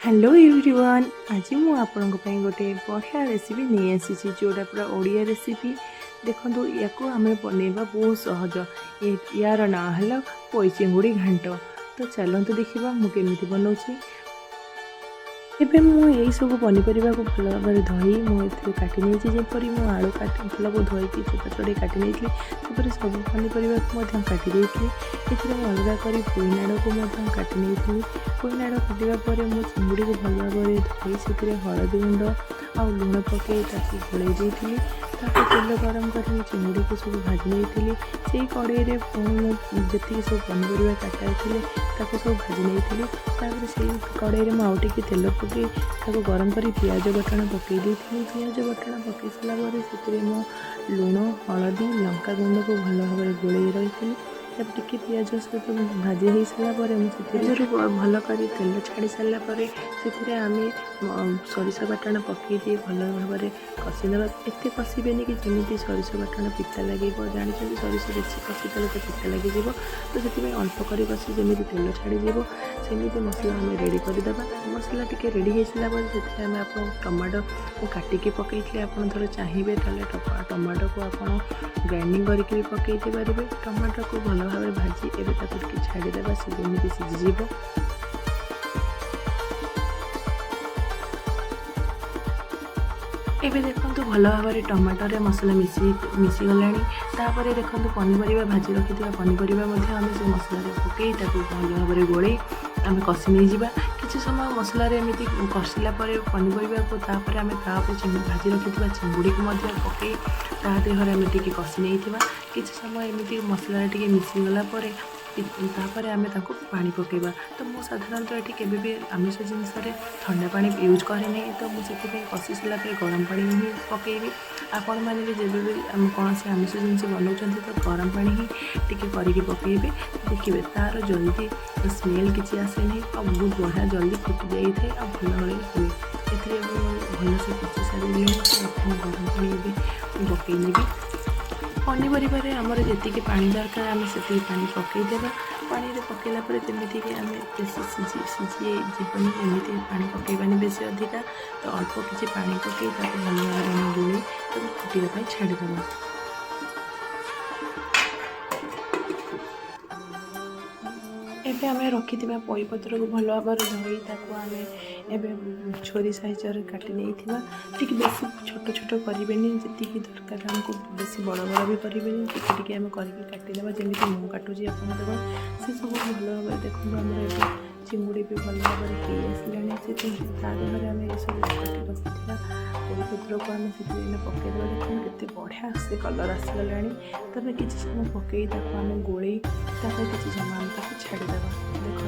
Hello everyone आज मु आपण गोटे बढ़िया रेसिपी नहीं आसी जोटा पूरा ओडिया रेसिपी देखो या आम बनवा बहुत सहज यार ना है पोई चिंगुड़ी घांट तो चलते देखा मुझे बनाऊँगी एबे मु यही सब पनीपरिया को भल भाव धोई मुझे काटी जपरी मु आलू काटी भल को धोईकी चोपा चढ़े काटी नहीं सब पनीपरिया को काटी देती अलग कर पुईनाड़ को काटी नहीं पुईनाड़ काटा मुझे चिंगुड़ी को भल भाव धोई से हलदी गुंड आ लुण पकई गोल देती तेल गरम कर चिंगुड़ी को सब भाजी नहीं से कड़े जी सब पनीपरिया काटा सब भाजी नहीं से कड़े में आउ टे तेल पकई गरम कर पियाज बटण पकई पियाज बटण पकई सारापर से लुण हलदी लंका गुंड को भल भाव गोल रही टी पियाज सहित भाजी हो सारापर मुझे भल कर तेल छाड़ी सारापर से आम सरिष बाटण पकई दिए भल भाव कषिदेवा एत कषिबे कि जमी सरिष बाटण पिता लगे जानते सरिष बेसी कषिदेले तो पिता लगे तो से अल्प कर कषि जमी तेल छाड़ीज सेमती मसला आम रेडी करदे मसला टी रेडी हो सारापर से आम आप टमाटो को काटिकी पकई आप चाहिए टमाटो को आप ग्राइंडिंग करके पकई पारे टमाटो को भल भाव भाजी एवं छाड़ीदेवा से जमी सीझीज एबे देखंतु भल भाव टमाटर मसला मिसीगला देखो पनीपरिया भाजी रखी पनीपरिया आम से मसला पकई भल भाव गोल आम कषि नहीं जावा किसी समय मसला एमती कषिला पनीपरिया को आम भाजी रखी चिंगुड़ी को पकई देहर आम टी कषि नहीं किसी समय एमती मसला टी मिसीगला तापर आम पानी पकेबा तो मु साधारणतः ये केबे भी आमिष जिनस ठंडा पानी यूज करे तो मुझे कषि सारा गरम पानी ही पकेबी आपण मैंने भी जब भी आम कौन से आमिष जिनस बनाऊँ तो गरम पानी ही टिके करके पकेबे देखिए तार जल्दी स्मेल किसी आसे नहीं और बहुत बढ़िया जल्दी फुटी जाए और भल भाव हुए ए भल से कषि सारे गरम पानी भी पकई नेबी पनीपरिया आमर जी पानी दरकार आम से पानी पकईदेवा पानी पकईला जमीक आम बेसी सीझी जीवन एमती पानी पकईबानी बेसी अधिका तो अल्प किसी पानी पकई भल भाव गोल फुटापी छाड़ीदेवा एबे आम रखी पोई पत्र को भल भाव धोई आम एवं छोरी साइजर काटी नहीं टी बेसी छोट छोट करें जी दरकार आमको बेसी बड़ बड़ भी करें टी आम करके काटिदेवा जमी मु काटुची आप से सब भल भाव देखो आम चिंगुड़ी भी भल भाव हो आसला देहर आम ये सब काटी रखी पोई पत्र को आम से पकईदेवा देखो के बढ़िया से कलर आसगला तब किसी समय पकई आम गोल किसी समय आम छाड़ीदेवा देखो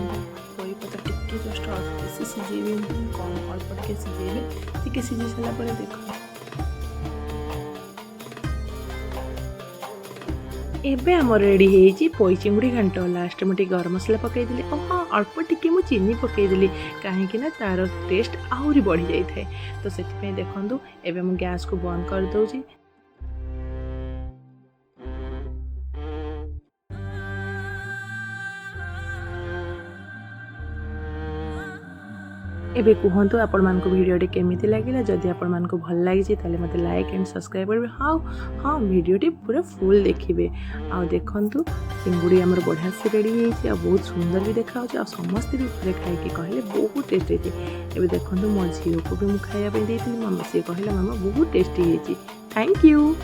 पोई पत्र टिके जस्ट अल्प बेसी सीझे कम अल्प टे सीझे टे सीझी सारापर देख एबे आम रेडी होती पोई चिंगुड़ी घांट लास्ट में गरम मसला पकईदेली और हाँ अल्प टिके मु चीनी पकईदेली कहीं तार टेस्ट आहरी बढ़ी जाए तो से देखूँ एबे मु गैस को बंद कर दूची एबे कहतु आपण मान भिडियोटी केमिति लगिला जदि आपण मान भल लगी ताले मते लाइक एंड सब्सक्राइब करेंगे हाँ हाँ भिडियोटी पूरा फुल देखिए आ देखंतु चिंगुड़ी आमर बढ़िया से रेडी होती बहुत सुंदर भी देखा समस्ते भी घरे खाई कहले बहुत टेस्टी थी एबे देखंतु मो झील को भी मुझे खाया मम्मी सी कहला मामा बहुत टेस्टी होती थैंक यू।